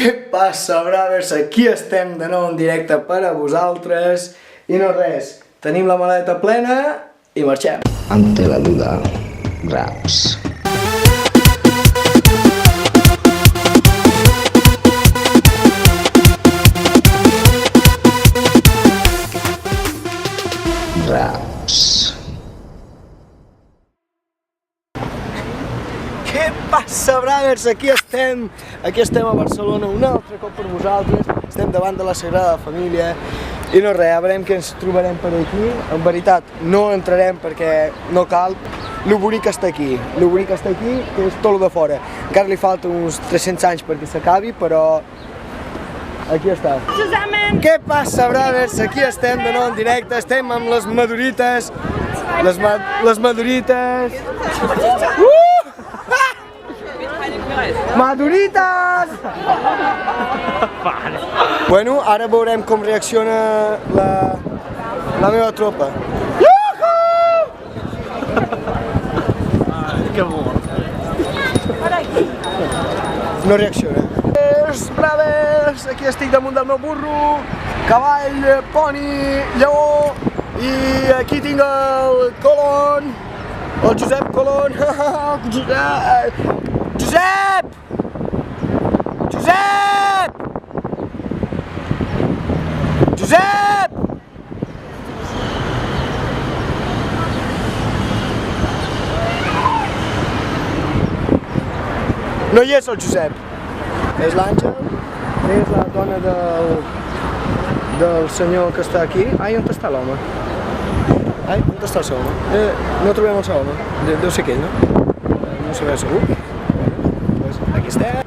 Què passa, bravers? Aquí estem de nou en directe per a vosaltres. I no res, tenim la maleta plena i marxem. Ante la duda, raps. Raps. Què passa, bravers? Aquí estem a Barcelona un altre cop per vosaltres. Estem davant de la Sagrada Família i no res, veurem què ens trobarem per aquí. En veritat, no entrarem perquè no cal. Lo bonic està aquí, que és tot lo de fora. Encara li falta uns 300 anys perquè s'acabi, però aquí està. Què passa, bravers? Aquí estem de nou en directe, estem amb les madurites. Les madurites. Maduritas! Bueno, ara veurem com reacciona la meva tropa. Que bo. No reacciona. Braves! Aquí estic damunt del meu burro, cavall, poni, lleó, i aquí tinc el Colón, el Josep Colón. Josep! Josep! Josep! No hi és el Josep. És l'Àngel, és la dona del senyor que està aquí. Ai, on està l'home? Ai, on està el seu home? No trobem el seu home. Deu ser aquell, no? No sé ben segur. Pues aquí estem.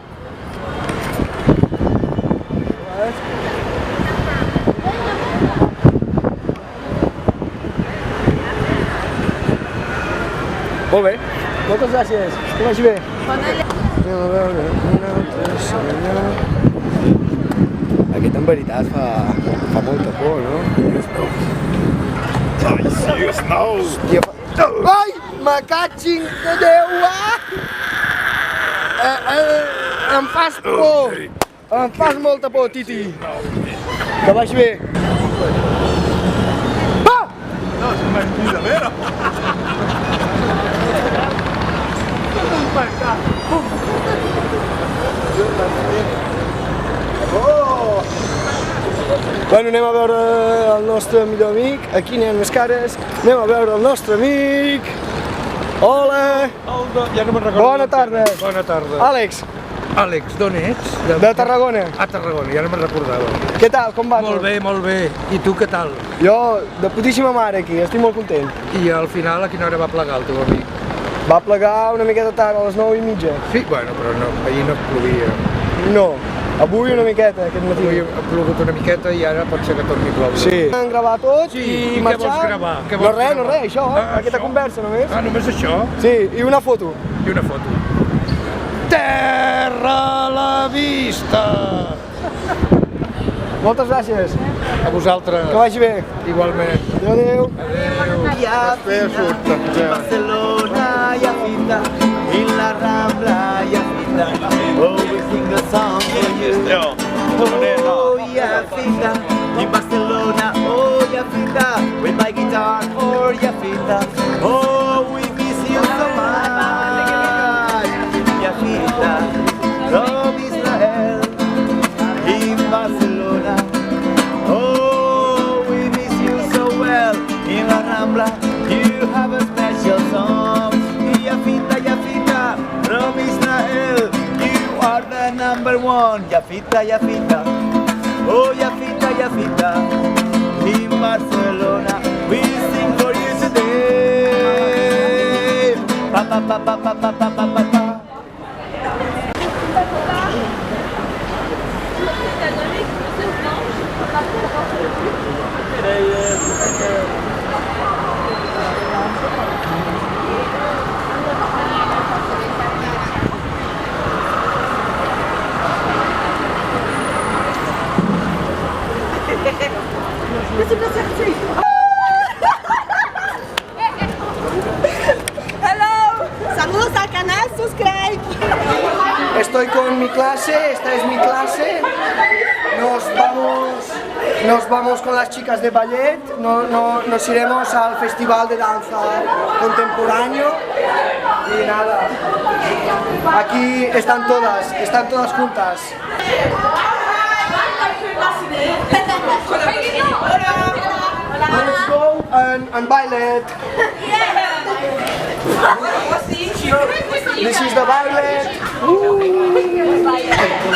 Molt bé, moltes gràcies, que vagi bé. Anem a veure un altre senyor. Aquest en veritat fa molta por, no? Ai, sí, no! Hòstia, ai! Me catxin de Déu! Em fas por! Em fas molta por, Titi! Que vagi bé! Ah! No, és mentida, vera! Bueno, anem a veure el nostre millor amic. Aquí n'hi ha més cares. Anem a veure el nostre amic. Hola! Ja no me'n recordo. Bona tarda. Bona tarda. Àlex, Àlex, d'on ets? de Tarragona. A Tarragona, ja no me'n recordava. Què tal? Com va? Molt bé, molt bé. I tu què tal? Jo, de putíssima mare aquí, estic molt content. I al final a quina hora va plegar el teu amic? Va plegar una miqueta tard, a les 9:30. Sí, bueno, però no, ahir no plovia. No, avui una miqueta, aquest matí. Avui ha plogut una miqueta i ara pot ser que torni a ploure. Sí. Vam gravar tot Sí, i i què marxar. vols gravar? Què No vols res, gravar? això, aquesta això? conversa només. Ah, només això? Sí, i una foto. I una foto. Terra a la vista! Moltes gràcies, A vosaltres. que vagi bé. Igualment. Adéu, adéu. Ya finta, en Barcelona ya finta, en la Rambla ya finta. Oh, we sing a song for you. Oh, ya finta, en Barcelona, oh, ya finta. With my guitar, oh, ya finta. Oh, we miss you so much. Ya finta, from Israel, en Barcelona. Oh, we miss you so well. In la Rambla, you have a special song. Yafita, from Israel, you are the number one. Yafita, oh Yafita, in Barcelona, we sing for you today. Pa pa pa pa pa pa pa pa pa pa. Hello! Saludos al canal, subscribe! estoy con mi clase, esta es mi clase. Nos vamos con las chicas de ballet, nos iremos al festival de danza contemporáneo y nada, aquí están todas juntas. Let's go and ballet. This is the ballet.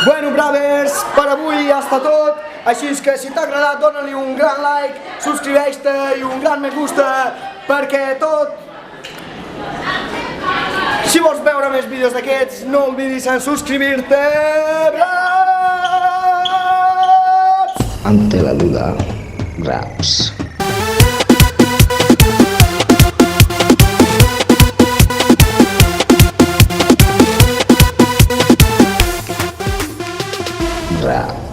Bueno, Bravers, per avui ja està tot. Així que si t'ha agradat dona-li un gran like, subscriveix-te i un gran me gusta perquè tot... Si vols veure més vídeos d'aquests, no oblidis en subscriure-te. Braps! Ante la duda, raps. Raps.